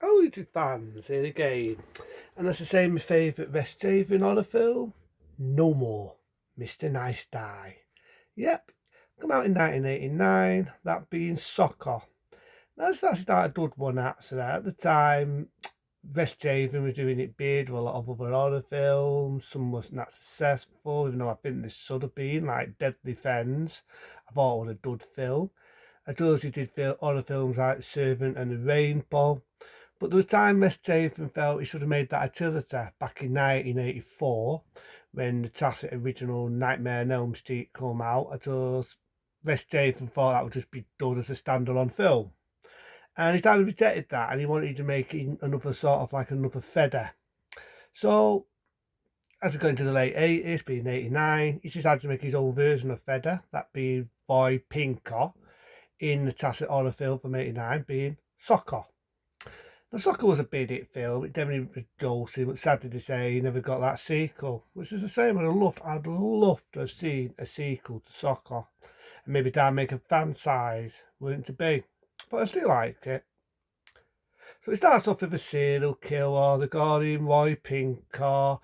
Oh, YouTube fans, here again. And that's the same as favourite Westhaven horror film. No More, Mr. Nice Die. Yep, come out in 1989, that being Soccer. That's started a good one actually. At the time, Westhaven was doing it big with a lot of other horror films. Some wasn't that successful, even though I think this should have been, like Deadly Fens. I thought it was a good film. I thought he did horror films like The Servant and The Rainbow. But there was time Wes Craven felt he should have made that a trilogy back in 1984 when the tacit original Nightmare on Elm Street came out. I thought Wes Craven thought that would just be done as a standalone film. And he kind of rejected that and he wanted to make it another sort of like another feather. So as we got into the late 80s, being 89, he decided to make his own version of Feather, that being Boy Pinker, in the tacit horror film from 89 being Soccer. The Soccer was a big hit film. It definitely was jolting, but sadly to say, he never got that sequel, which is a shame. I'd love to have seen a sequel to Soccer, and maybe Dan make a fan size, wouldn't to be? But I still like it. So it starts off with a serial killer. They got him, Roy Pinker,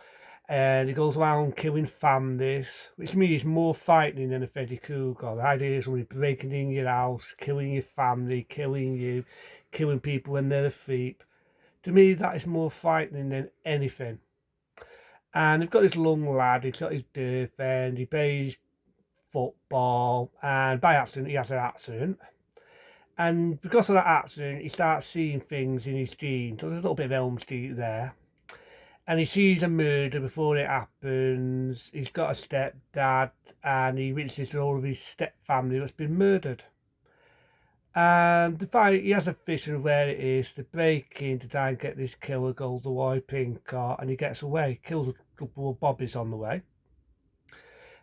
and he goes around killing families, which means more frightening than a Freddy Krueger. The idea is somebody breaking in your house, killing your family, killing you, killing people when they're asleep. To me, that is more frightening than anything. And they've got this young lad, he's got his girlfriend, he plays football, and by accident, he has an accident. And because of that accident, he starts seeing things in his dreams. So there's a little bit of Elm Street there. And he sees a murder before it happens. He's got a stepdad, and he witnesses to all of his step family that's been murdered. And the fight, he has a vision of where it is. They break in to try and get this killer, goes the white pink car, and he gets away, kills a couple of bobbies on the way.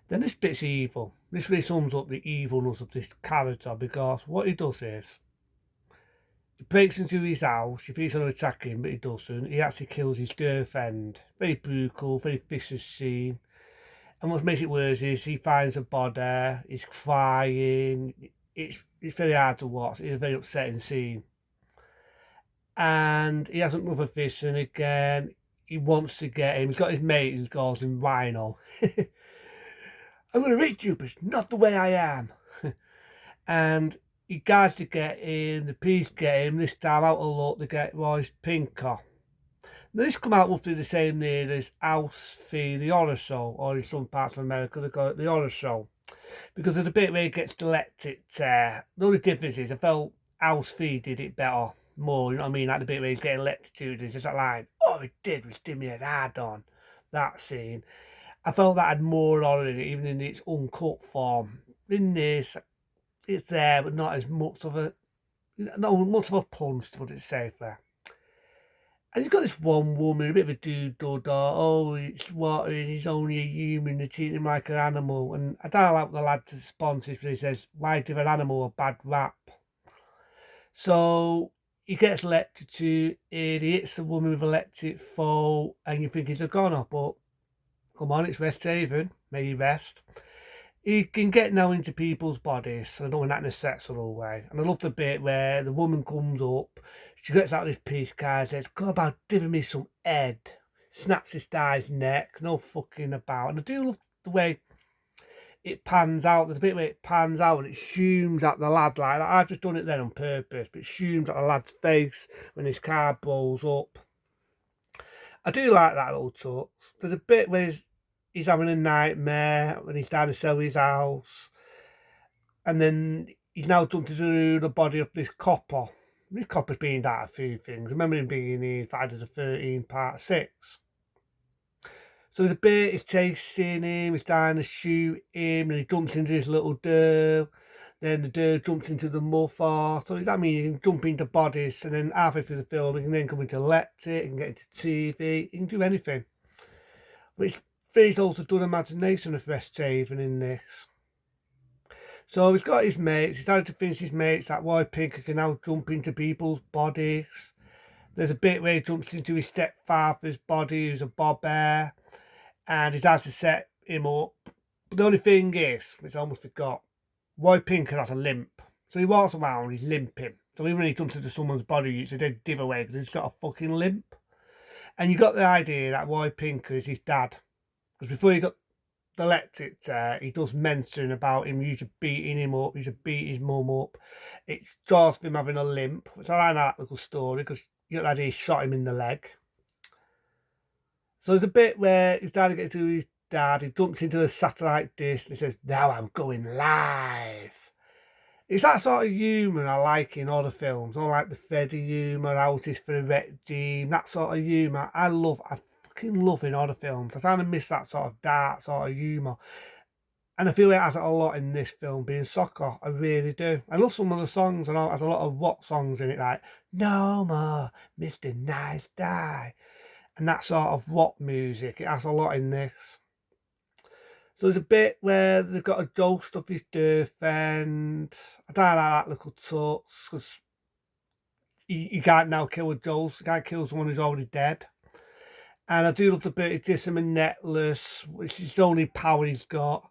Then this bit's evil. This really sums up the evilness of this character because what he does is he breaks into his house. He thinks he's going to attack him, but he doesn't. He actually kills his girlfriend. Very brutal, very vicious scene. And what makes it worse is he finds a body, he's crying. It's very hard to watch. It's a very upsetting scene. And he has another vision again. He wants to get him. He's got his mate who calls him Rhino. I'm going to reach you, but it's not the way I am. And he guys to get him. The police get him. This time out of luck, they get Royce Pinker. Now, this come out roughly the same year as House Fee, the horror show, or in some parts of America they call it the horror show. Because there's a bit where he gets elected. The only difference is I felt House Fee did it better, more, you know what I mean? Like the bit where he's getting elected to, there's just that line, all he did was give me an ad on. That scene. I felt that had more on in it, even in its uncut form. In this, it's there, but not as much of a, not much of a punch, to put it safely. And you've got this one woman, a bit of a dude dudder. Oh, it's watering, he's only a human, they treat him like an animal. And I don't like the lad's responses when he says, why give an animal a bad rap? So he gets elected to it, he hits the woman with electric foe, and you think he's a goner, but come on, it's Westhaven, may he rest. He can get now into people's bodies. I don't mean that in a sexual way. And I love the bit where the woman comes up, she gets out of this piece car and says, go about giving me some head. Snaps this guy's neck, no fucking about. And I do love the way it pans out. There's a bit where it pans out and it zooms at the lad like that. I've just done it then on purpose, but it zooms at the lad's face when his car blows up. I do like that little touch. There's a bit where he's having a nightmare when he's trying to sell his house. And then he's now jumped into the body of this copper. This copper's been out a few things. I remember him being in Friday the 13th, part 6. So there's a bit, he's chasing him, he's trying to shoot him, and he jumps into his little door. Then the door jumps into the mother. So I mean, he can jump into bodies, and then halfway through the film, he can then come into electric, he can get into TV, he can do anything. Which feels also done imagination of Westhaven in this. So he's got his mates, he's started to finish his mates, that Roy Pinker can now jump into people's bodies. There's a bit where he jumps into his stepfather's body, who's a bob bear, and he's had to set him up. But the only thing is, which I almost forgot, Roy Pinker has a limp. So he walks around, he's limping. So even when he jumps into someone's body, it's a dead giveaway because he's got a fucking limp. And you got the idea that Roy Pinker is his dad. Because before he got the electric chair, he does mention about him used to beating him up, used to beat his mum up. It starts with him having a limp, which I like that little story because you got the idea he shot him in the leg. So there's a bit where his dad gets to his dad, he jumps into a satellite dish and he says, "Now I'm going live." It's that sort of humour I like in other films. I like the Freddy humour, Houses for a Wrecked Dream, that sort of humour. I fucking love in other films. I kind of miss that sort of dark sort of humour. And I feel it has it a lot in this film, being soccer. I really do. I love some of the songs, and it has a lot of rock songs in it, like "No More, Mr. Nice Guy," and that sort of rock music. It has a lot in this. So there's a bit where they've got a ghost of his girlfriend. I don't like that little touch because you can't now kill a ghost. You can't kill someone who's already dead. And I do love the bit he gives him a necklace, which is the only power he's got.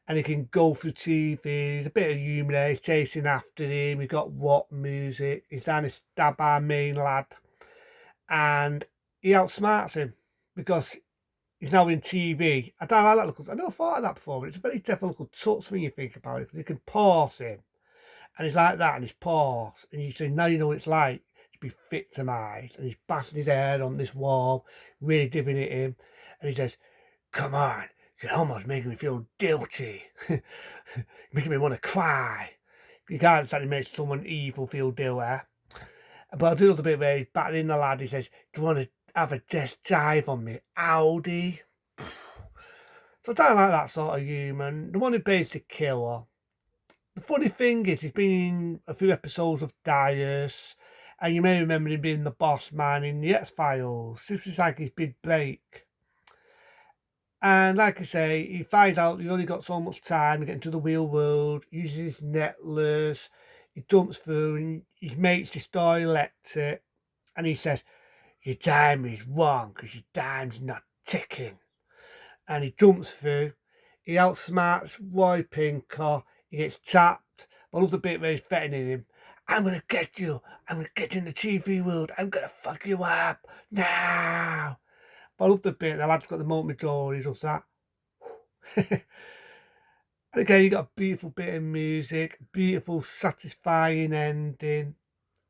And he can go through TV. There's a bit of humour there. He's chasing after him. We've got rock music. He's trying to stab our main lad. And he outsmarts him because he's now in TV. I don't like that little. I never thought of that before, but it's a very clever little touch when you think about it. Because you can pause him, and he's like that, and he's paused, and you say, now you know what it's like to be victimised. And he's bashing his head on this wall, really giving it him, and he says, "Come on, you're almost making me feel guilty, making me want to cry." You can't exactly make someone evil feel guilty. But I do love the bit where he's battering the lad. He says, "Do you want to have a test drive on me Audi?" So I don't like that sort of human. The one who pays the killer. The funny thing is, he's been in a few episodes of Dias, and you may remember him being the boss man in the X-Files. This was like his big break. And like I say, he finds out he only got so much time to get into the real world, uses his necklace, he jumps through, and his mates destroy Electric, and he says, "Your time is wrong because your time's not ticking." And he jumps through, he outsmarts Roy Pinker, he gets tapped. But I love the bit where he's threatening him. "I'm going to get you. I'm going to get you in the TV world. I'm going to fuck you up now." But I love the bit, the lad's got the moment jaw, he does that. And again, you got a beautiful bit of music, beautiful, satisfying ending.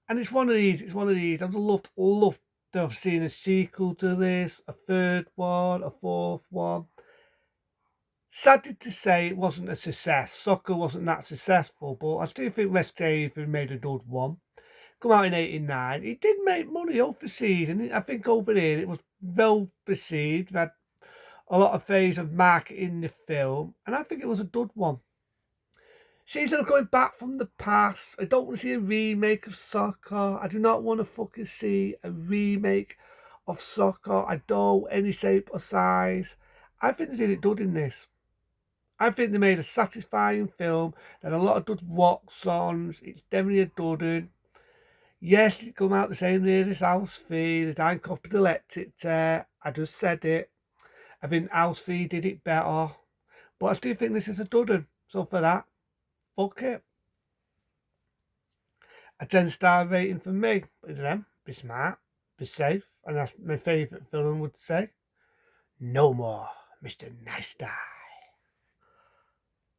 And it's one of these, I'd love to have seen a sequel to this, a third one, a fourth one. Sadly to say, it wasn't a success. Soccer wasn't that successful, but I still think West Haven made a good one. Come out in '89. It did make money overseas, and I think over here it was well received. We had a lot of phase of marketing the film, and I think it was a good one. Season of going back from the past. I don't want to see a remake of Soccer. I do not want to fucking see a remake of Soccer. I don't, any shape or size. I think they did it good in this. I think they made a satisfying film. There are a lot of good rock songs. It's definitely a good one. Yes, it come out the same year as House Fee. The time copied Electric Chair. I just said it. I think House Fee did it better. But I still think this is a good one. So for that, fuck it. A 10-star rating for me. But them, be smart, be safe. And that's my favourite film would say. No more, Mr. Nice Guy.